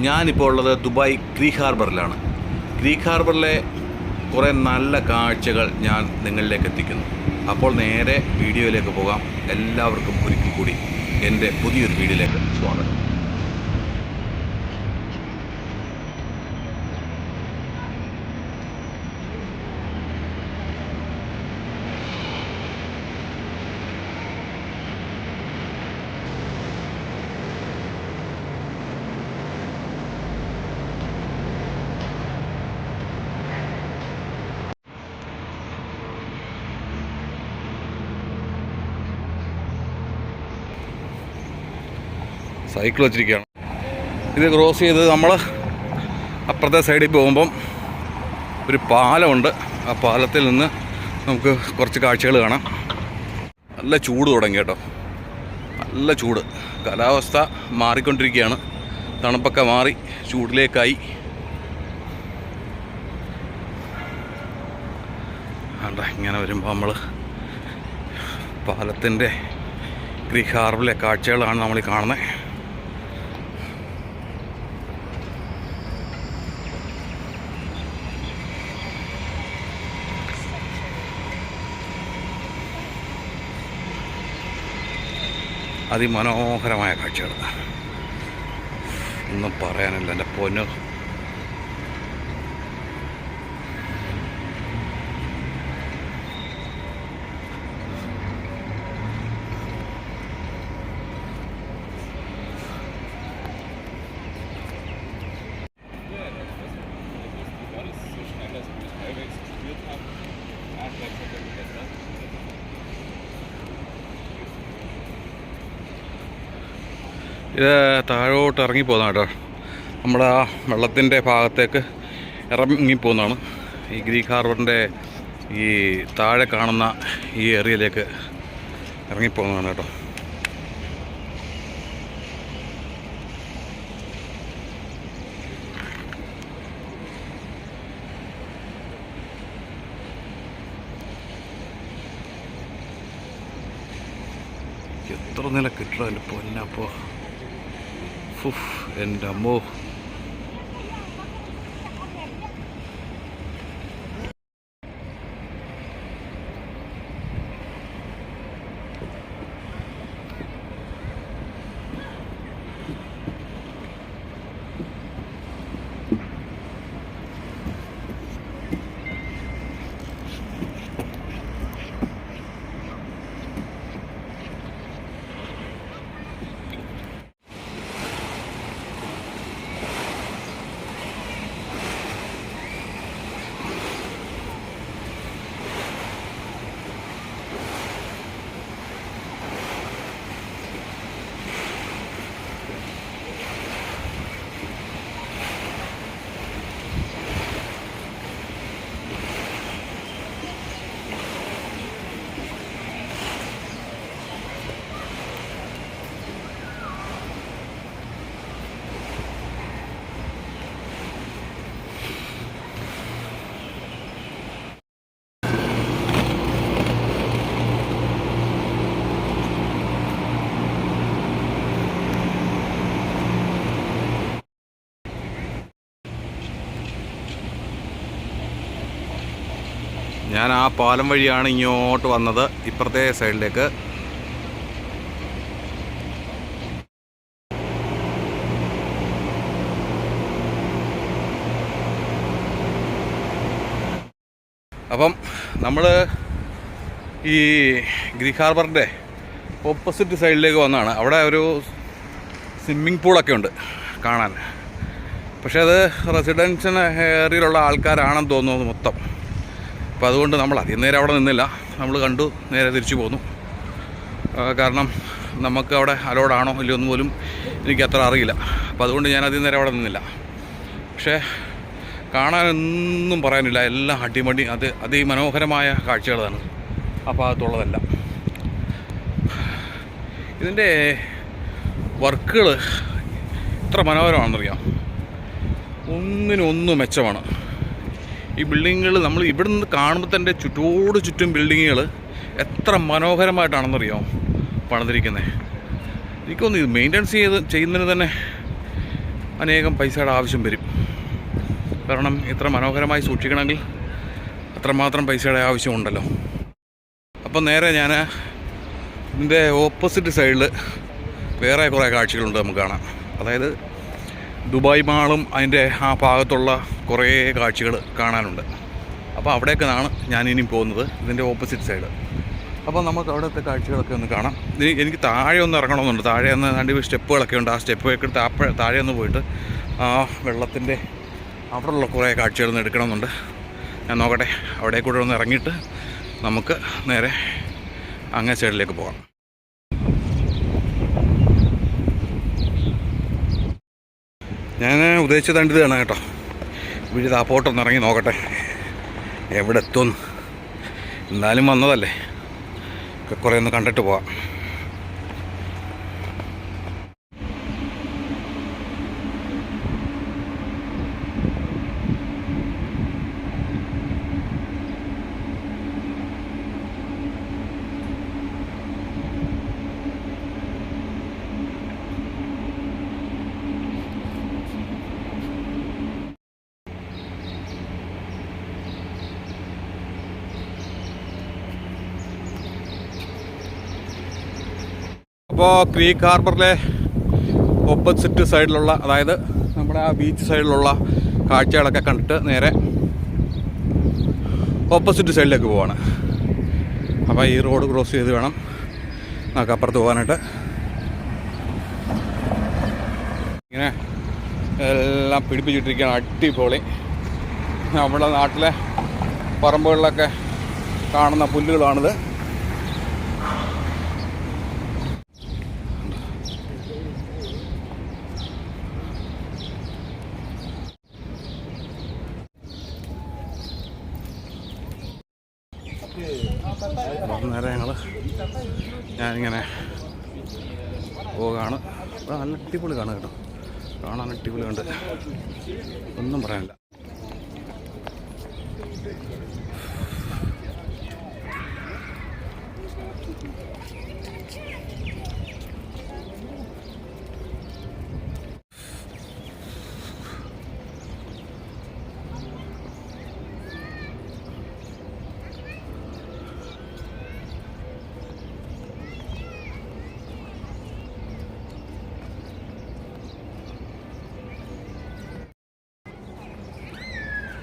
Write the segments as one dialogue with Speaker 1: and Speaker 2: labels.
Speaker 1: ഞാനിപ്പോൾ ഉള്ളത് Dubai Greek ഹാർബറിലാണ്. Greek ഹാർബറിലെ കുറേ നല്ല കാഴ്ചകൾ ഞാൻ നിങ്ങളിലേക്ക് എത്തിക്കുന്നു. അപ്പോൾ നേരെ വീഡിയോയിലേക്ക് പോകാം. എല്ലാവർക്കും ഒരിക്കൽ കൂടി എൻ്റെ പുതിയൊരു വീഡിയോയിലേക്ക് സ്വാഗതം. സൈക്കിൾ വച്ചിരിക്കുകയാണ്. ഇത് ക്രോസ് ചെയ്ത് നമ്മൾ അപ്പുറത്തെ സൈഡിൽ പോകുമ്പം ഒരു പാലമുണ്ട്. ആ പാലത്തിൽ നിന്ന് നമുക്ക് കുറച്ച് കാഴ്ചകൾ കാണാം. നല്ല ചൂട് തുടങ്ങി കേട്ടോ, നല്ല ചൂട്. കാലാവസ്ഥ മാറിക്കൊണ്ടിരിക്കുകയാണ്. തണുപ്പൊക്കെ മാറി ചൂടിലേക്കായി. വേണ്ട, ഇങ്ങനെ വരുമ്പോൾ നമ്മൾ പാലത്തിൻ്റെ ഗ്രീക്ക് ഹാർബറിലെ കാഴ്ചകളാണ് നമ്മൾ ഈ കാണുന്നത്. അതിമനോഹരമായ കാഴ്ചകൾ, ഒന്നും പറയാനില്ല എൻ്റെ പൊന്നു. ഇത് താഴോട്ട് ഇറങ്ങിപ്പോകുന്നതാണ് കേട്ടോ. നമ്മുടെ ആ വെള്ളത്തിൻ്റെ ഭാഗത്തേക്ക് ഇറങ്ങിപ്പോകുന്നതാണ്. ഈ ഗ്രീക്ക് ഹാർബറിൻ്റെ ഈ താഴെ കാണുന്ന ഈ ഏരിയയിലേക്ക് ഇറങ്ങിപ്പോകുന്നതാണ് കേട്ടോ. എത്ര നില കിട്ടണമല്ലോ പൊന്നപ്പോൾ, എൻ്റെ അമ്മോ. ഞാൻ ആ പാലം വഴിയാണ് ഇങ്ങോട്ട് വന്നത്, ഇപ്പുറത്തെ സൈഡിലേക്ക്. അപ്പം നമ്മൾ ഈ ഗ്രീക്ക് ഹാർബറിൻ്റെ ഓപ്പോസിറ്റ് സൈഡിലേക്ക് വന്നതാണ്. അവിടെ ഒരു സ്വിമ്മിംഗ് പൂളൊക്കെ ഉണ്ട് കാണാൻ. പക്ഷേ അത് റെസിഡൻഷ്യൽ ഏരിയയിലുള്ള ആൾക്കാരാണെന്ന് തോന്നുന്നു മൊത്തം. അപ്പോൾ അതുകൊണ്ട് നമ്മൾ അധികം നേരം അവിടെ നിന്നില്ല. നമ്മൾ കണ്ടു നേരെ തിരിച്ചു പോന്നു. കാരണം നമുക്ക് അവിടെ അലോഡാണോ ഇല്ലയോ എന്ന് പോലും എനിക്ക് അത്ര അറിയില്ല. അപ്പോൾ അതുകൊണ്ട് ഞാൻ അധികം നേരം അവിടെ നിന്നില്ല. പക്ഷേ കാണാനൊന്നും പറയാനില്ല. എല്ലാം അടിമടി, അതിമനോഹരമായ കാഴ്ചകളാണ് ആ ഭാഗത്തുള്ളതെല്ലാം. ഇതിൻ്റെ വർക്കുകൾ എത്ര മനോഹരമാണെന്നറിയാം. ഒന്നിനൊന്നും മെച്ചമാണ്. ഈ ബിൽഡിങ്ങുകൾ നമ്മൾ ഇവിടെ നിന്ന് കാണുമ്പോൾ തന്നെ ചുറ്റോട് ചുറ്റും ബിൽഡിങ്ങുകൾ എത്ര മനോഹരമായിട്ടാണെന്നറിയാം പണിതിരിക്കുന്നത്. എനിക്കൊന്ന് ഇത് മെയിൻ്റെനൻസ് ചെയ്യുന്നതിന് തന്നെ അനേകം പൈസയുടെ ആവശ്യം വരും. കാരണം ഇത്ര മനോഹരമായി സൂക്ഷിക്കണമെങ്കിൽ അത്രമാത്രം പൈസയുടെ ആവശ്യമുണ്ടല്ലോ. അപ്പം നേരെ ഞാൻ ഇതിൻ്റെ ഓപ്പോസിറ്റ് സൈഡിൽ വേറെ കുറേ കാഴ്ചകളുണ്ട് നമുക്ക് കാണാം. അതായത് ദുബായ് മാളും അതിൻ്റെ ആ ഭാഗത്തുള്ള കുറേ കാഴ്ചകൾ കാണാനുണ്ട്. അപ്പോൾ അവിടേക്കാണ് ഞാനിനി പോകുന്നത്, ഇതിൻ്റെ ഓപ്പോസിറ്റ് സൈഡ്. അപ്പോൾ നമുക്ക് അവിടുത്തെ കാഴ്ചകളൊക്കെ ഒന്ന് കാണാം. എനിക്ക് താഴെ ഒന്ന് ഇറങ്ങണമെന്നുണ്ട്. താഴെ ഒന്ന് രണ്ട് സ്റ്റെപ്പുകളൊക്കെ ഉണ്ട്. ആ സ്റ്റെപ്പൊക്കെ താഴെ ഒന്ന് പോയിട്ട് ആ വെള്ളത്തിൻ്റെ അവിടെയുള്ള കുറേ കാഴ്ചകളൊന്നും എടുക്കണമെന്നുണ്ട്. ഞാൻ നോക്കട്ടെ, അവിടെ കൂടെ ഒന്ന് ഇറങ്ങിയിട്ട് നമുക്ക് നേരെ അങ്ങേ സൈഡിലേക്ക് പോകാം. ഞാൻ ഉദ്ദേശിച്ചത് ഇതാണ് കേട്ടോ. ഇവിടെ താപ്പോട്ടൊന്ന് ഇറങ്ങി നോക്കട്ടെ എവിടെ എത്തുമെന്ന്. എന്തായാലും വന്നതല്ലേ, കുറേ ഒന്ന് കണ്ടിട്ട് പോവാം. അപ്പോൾ ക്രീക്ക് ഹാർബറിലെ ഓപ്പോസിറ്റ് സൈഡിലുള്ള, അതായത് നമ്മുടെ ആ ബീച്ച് സൈഡിലുള്ള കാഴ്ചകളൊക്കെ കണ്ടിട്ട് നേരെ ഓപ്പോസിറ്റ് സൈഡിലേക്ക് പോവാണ്. അപ്പോൾ ഈ റോഡ് ക്രോസ് ചെയ്ത് വേണം നമുക്ക് അപ്പുറത്ത് പോകാനായിട്ട്. ഇങ്ങനെ എല്ലാം പിടിപ്പിച്ചിട്ടിരിക്കുകയാണ്, അടിപൊളി. നമ്മുടെ നാട്ടിലെ പറമ്പുകളിലൊക്കെ കാണുന്ന പുല്ലുകളാണിത്. നേരെ ഞാനിങ്ങനെ പോവുകയാണ്. നല്ല അടിപൊളി കാണും കേട്ടോ, കാണാൻ അടിപൊളി ഉണ്ട്, ഒന്നും പറയാനില്ല.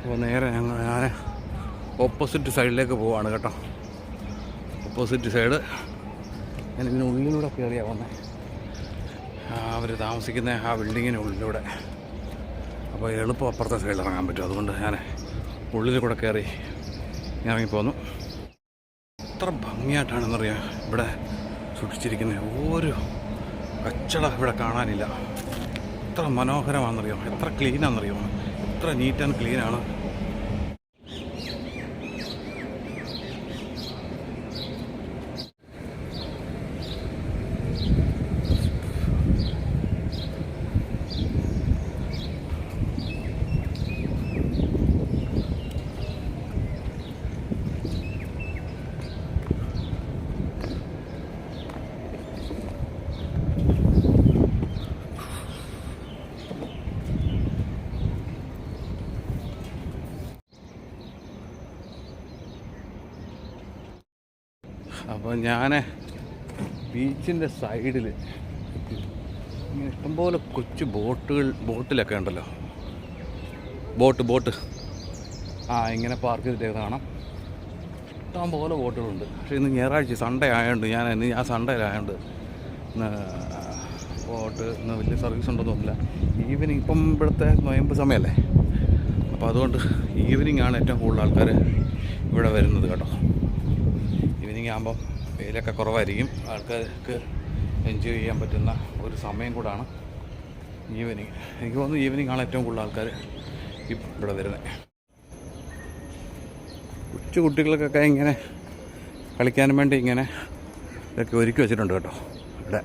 Speaker 1: അപ്പോൾ നേരെ ഞാൻ ഓപ്പോസിറ്റ് സൈഡിലേക്ക് പോവാണ് കേട്ടോ. ഓപ്പോസിറ്റ് സൈഡ് ഞാൻ ഇതിന് ഉള്ളിലൂടെ കയറിയാണ് വന്നത്, അവർ താമസിക്കുന്ന ആ ബിൽഡിങ്ങിന് ഉള്ളിലൂടെ. അപ്പോൾ എളുപ്പം അപ്പുറത്തെ സൈഡിൽ ഇറങ്ങാൻ പറ്റും. അതുകൊണ്ട് ഞാൻ ഉള്ളിൽ കൂടെ കയറി ഇറങ്ങിപ്പോന്നു. എത്ര ഭംഗിയായിട്ടാണെന്നറിയാം ഇവിടെ സൂക്ഷിച്ചിരിക്കുന്നത്. ഒരു കച്ചട ഇവിടെ കാണാനില്ല. എത്ര മനോഹരമാണെന്നറിയോ, എത്ര ക്ലീനാണെന്നറിയോ, എത്ര നീറ്റ് ആൻഡ് ക്ലീനാണ്. അപ്പോൾ ഞാൻ ബീച്ചിൻ്റെ സൈഡിൽ ഇങ്ങനെ ഇഷ്ടംപോലെ കൊച്ചു ബോട്ടിലൊക്കെ ഉണ്ടല്ലോ, ബോട്ട് ഇങ്ങനെ പാർക്ക് ചെയ്തിട്ട് കാണാം. ഇഷ്ടംപോലെ ബോട്ടുകളുണ്ട്. പക്ഷേ ഇന്ന് ഞായറാഴ്ച സൺഡേ ആയതുകൊണ്ട് ഞാൻ സൺഡേയിലായതുകൊണ്ട് ബോട്ട് ഇന്ന് വലിയ സർവീസ് ഉണ്ടെന്നൊന്നുമില്ല. ഈവനിങ് ഇപ്പം ഇവിടുത്തെ നൊയമ്പ് സമയമല്ലേ, അപ്പോൾ അതുകൊണ്ട് ഈവനിങ് ആണ് ഏറ്റവും കൂടുതൽ ആൾക്കാർ ഇവിടെ വരുന്നത് കേട്ടോ. ഈവനിങ് ആകുമ്പം വെയിലൊക്കെ കുറവായിരിക്കും, ആൾക്കാർക്ക് എൻജോയ് ചെയ്യാൻ പറ്റുന്ന ഒരു സമയം കൂടാണ് ഈവനിങ്. എനിക്ക് തോന്നുന്നു ഈവനിങ് ആണ് ഏറ്റവും കൂടുതൽ ആൾക്കാർ ഇവിടെ വരുന്നത്. കൊച്ചു കുട്ടികൾക്കൊക്കെ ഇങ്ങനെ കളിക്കാനും വേണ്ടി ഇങ്ങനെ ഇതൊക്കെ ഒരുക്കി വെച്ചിട്ടുണ്ട് കേട്ടോ ഇവിടെ.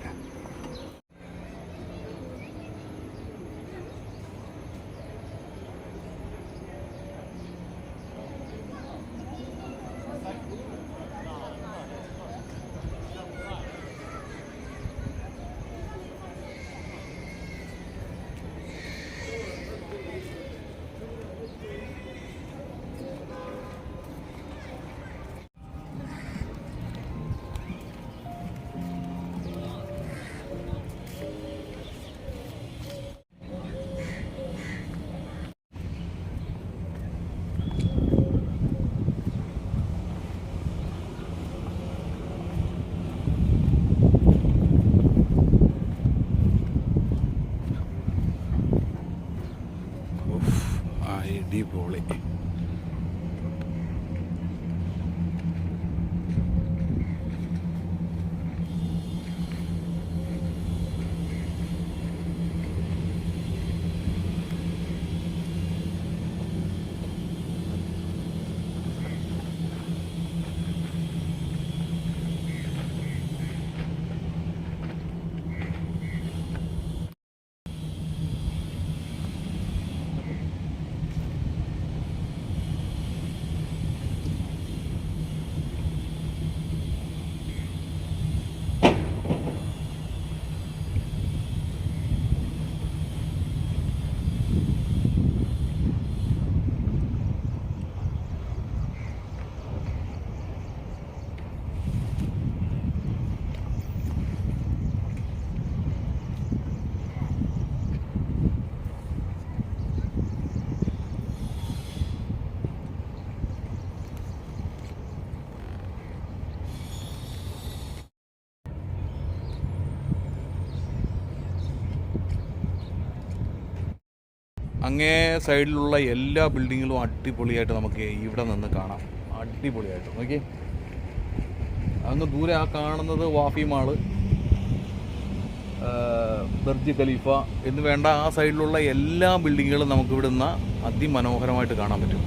Speaker 1: അടിപൊളി. അങ്ങേ സൈഡിലുള്ള എല്ലാ ബിൽഡിങ്ങുകളും അടിപൊളിയായിട്ട് നമുക്ക് ഇവിടെ നിന്ന് കാണാം. അടിപൊളിയായിട്ട് നോക്കി. അങ്ങ് ദൂരെ ആ കാണുന്നത് വാഫി മാള്, ബർജ് ഖലീഫ എന്ന് വേണ്ട ആ സൈഡിലുള്ള എല്ലാ ബിൽഡിങ്ങുകളും നമുക്ക് ഇവിടെ നിന്ന് അതിമനോഹരമായിട്ട് കാണാൻ പറ്റും.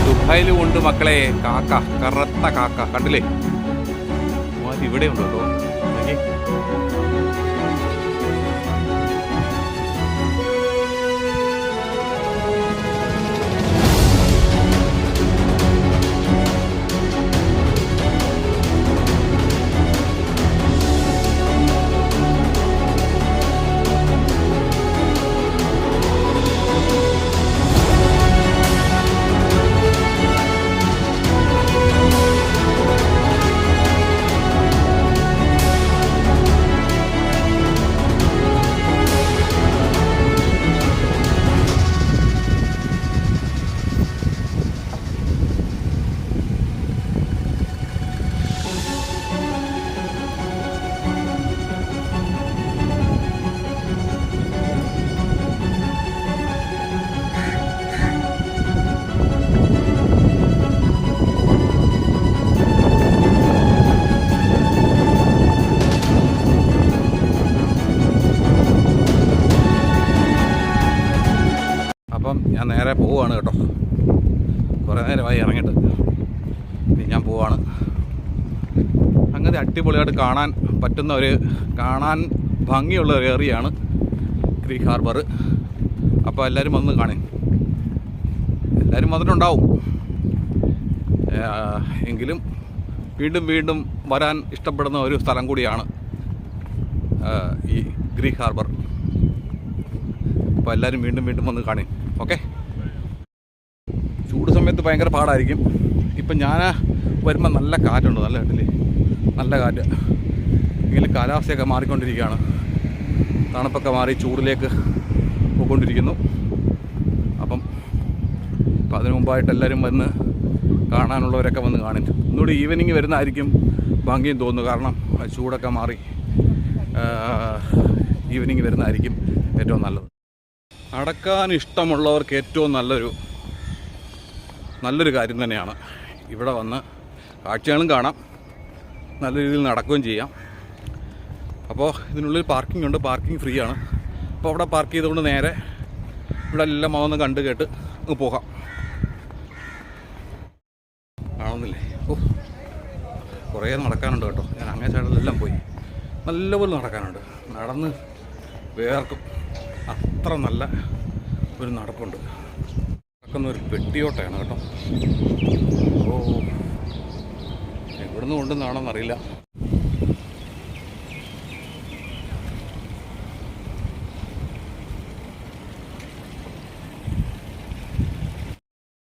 Speaker 1: ദുബായിൽ കൊണ്ട് മക്കളെ കാക്ക, കറുത്ത കാക്ക കണ്ടില്ലേ? ഇവിടെ ഉണ്ട് കേട്ടോ. അപ്പം ഞാൻ നേരെ പോവുകയാണ് കേട്ടോ. കുറേ നേരമായി ഇറങ്ങിയിട്ട്. ഇനി ഞാൻ പോവാണ്. അങ്ങനെ അടിപൊളിയായിട്ട് കാണാൻ പറ്റുന്ന കാണാൻ ഭംഗിയുള്ള ഒരു ഏറിയയാണ് ഗ്രീക്ക് ഹാർബർ. അപ്പോൾ എല്ലാവരും വന്ന് കാണേ, എല്ലാവരും വന്നിട്ടുണ്ടാവും. എങ്കിലും വീണ്ടും വീണ്ടും വരാൻ ഇഷ്ടപ്പെടുന്ന ഒരു സ്ഥലം കൂടിയാണ് ഈ ഗ്രീക്ക് ഹാർബർ. അപ്പോൾ എല്ലാവരും വീണ്ടും വീണ്ടും വന്ന് കാണേ. ഓക്കെ. ചൂട് സമയത്ത് ഭയങ്കര പാടായിരിക്കും. ഇപ്പം ഞാൻ വരുമ്പോൾ നല്ല കാറ്റുണ്ട്, നല്ല കേട്ടില്ലേ, നല്ല കാറ്റ്. എങ്കിലും കാലാവസ്ഥയൊക്കെ മാറിക്കൊണ്ടിരിക്കുകയാണ്. തണുപ്പൊക്കെ മാറി ചൂടിലേക്ക് പോയിക്കൊണ്ടിരിക്കുന്നു. അപ്പം അതിനു മുമ്പായിട്ട് എല്ലാവരും വന്ന് കാണാനുള്ളവരൊക്കെ വന്ന് കാണും. ഒന്നുകൂടി ഈവനിങ് വരുന്നതായിരിക്കും ഭംഗിയും തോന്നുന്നു. കാരണം ചൂടൊക്കെ മാറി ഈവനിങ് വരുന്നതായിരിക്കും ഏറ്റവും നല്ലത്. നടക്കാൻ ഇഷ്ടമുള്ളവർക്ക് ഏറ്റവും നല്ലൊരു കാര്യം തന്നെയാണ് ഇവിടെ വന്ന് കാഴ്ചകളും കാണാം, നല്ല രീതിയിൽ നടക്കുകയും ചെയ്യാം. അപ്പോൾ ഇതിനുള്ളിൽ പാർക്കിംഗ് ഉണ്ട്, പാർക്കിംഗ് ഫ്രീ ആണ്. അപ്പോൾ അവിടെ പാർക്ക് ചെയ്തുകൊണ്ട് നേരെ ഇവിടെ എല്ലാം വന്ന് കണ്ട് കേട്ട് പോകാം. കാണുന്നില്ലേ? കുറേ നടക്കാനുണ്ട് കേട്ടോ. ഞാൻ അങ്ങേ സൈഡിലെല്ലാം പോയി, നല്ലപോലെ നടക്കാനുണ്ട്. നടന്ന് വേർക്കും, അത്ര നല്ല ഒരു നടപ്പുണ്ട്. നടക്കുന്ന ഒരു പെട്ടിയോട്ടയാണ് കേട്ടോ. എവിടുന്ന് കൊണ്ടുവന്നാണെന്നറിയില്ല.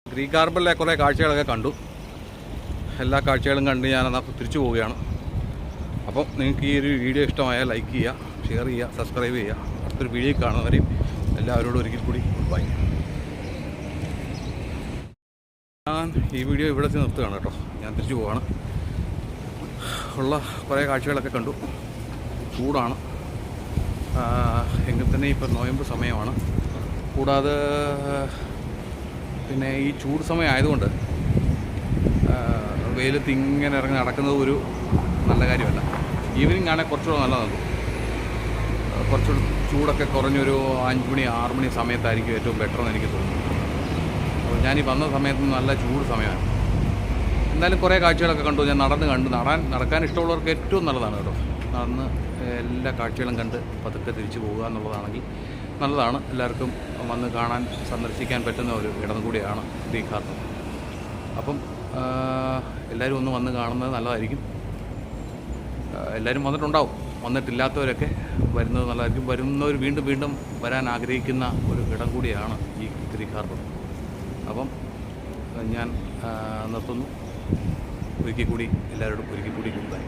Speaker 1: ഗ്രീക്ക് ഹാർബറിലെ കുറേ കാഴ്ചകളൊക്കെ കണ്ടു. എല്ലാ കാഴ്ചകളും കണ്ട് ഞാനത് തിരിച്ചു പോവുകയാണ്. അപ്പം നിങ്ങൾക്ക് ഈ ഒരു വീഡിയോ ഇഷ്ടമായാൽ ലൈക്ക് ചെയ്യുക, ഷെയർ ചെയ്യുക, സബ്സ്ക്രൈബ് ചെയ്യുക. അടുത്തൊരു വീഡിയോ കാണുന്നവരെയും എല്ലാവരോടും ഒരിക്കൽ കൂടി ബൈ. ഞാൻ ഈ വീഡിയോ ഇവിടെ നിർത്തുകയാണ് കേട്ടോ. ഞാൻ തിരിച്ചു പോവാണ്. ഉള്ള കുറേ കാഴ്ചകളൊക്കെ കണ്ടു. ചൂടാണ്, എങ്കിൽ തന്നെ ഇപ്പം നോയമ്പ് സമയമാണ്. കൂടാതെ പിന്നെ ഈ ചൂട് സമയം ആയതുകൊണ്ട് വെയിലത്ത് ഇങ്ങനെ ഇറങ്ങി നടക്കുന്നത് ഒരു നല്ല കാര്യമല്ല. ഈവനിങ് ആണെങ്കിൽ കുറച്ചുകൂടെ നല്ലതാണ്. കുറച്ചുകൂടി ചൂടൊക്കെ കുറഞ്ഞൊരു 5 മണി 6 മണി സമയത്തായിരിക്കും ഏറ്റവും ബെറ്റർ എന്ന് എനിക്ക് തോന്നുന്നു. അപ്പോൾ ഞാനീ വന്ന സമയത്ത് നല്ല ചൂട് സമയമാണ്. എന്തായാലും കുറേ കാഴ്ചകളൊക്കെ കണ്ടു. ഞാൻ നടക്കാൻ ഇഷ്ടമുള്ളവർക്ക് ഏറ്റവും നല്ലതാണ് കേട്ടോ. നടന്ന് എല്ലാ കാഴ്ചകളും കണ്ട് പതുക്കെ തിരിച്ചു പോകുക എന്നുള്ളതാണെങ്കിൽ നല്ലതാണ്. എല്ലാവർക്കും വന്ന് കാണാൻ സന്ദർശിക്കാൻ പറ്റുന്ന ഒരു ഇടം കൂടിയാണ് ഗ്രീക്ക് ഹാർബർ. അപ്പം എല്ലാവരും ഒന്ന് വന്ന് കാണുന്നത് നല്ലതായിരിക്കും. എല്ലാവരും വന്നിട്ടുണ്ടാവും. വന്നിട്ടില്ലാത്തവരൊക്കെ വരുന്നത് നല്ലതായിരിക്കും. വരുന്നവർ വീണ്ടും വീണ്ടും വരാൻ ആഗ്രഹിക്കുന്ന ഒരു ഇടം കൂടിയാണ് ഈ ഗ്രീക്ക് ഹാർബർ. അപ്പം ഞാൻ നിർത്തുന്നു. ഒരിക്കൽ കൂടി എല്ലാവരോടും ഒരിക്കൽ കൂടി ഗുഡ് ബൈ.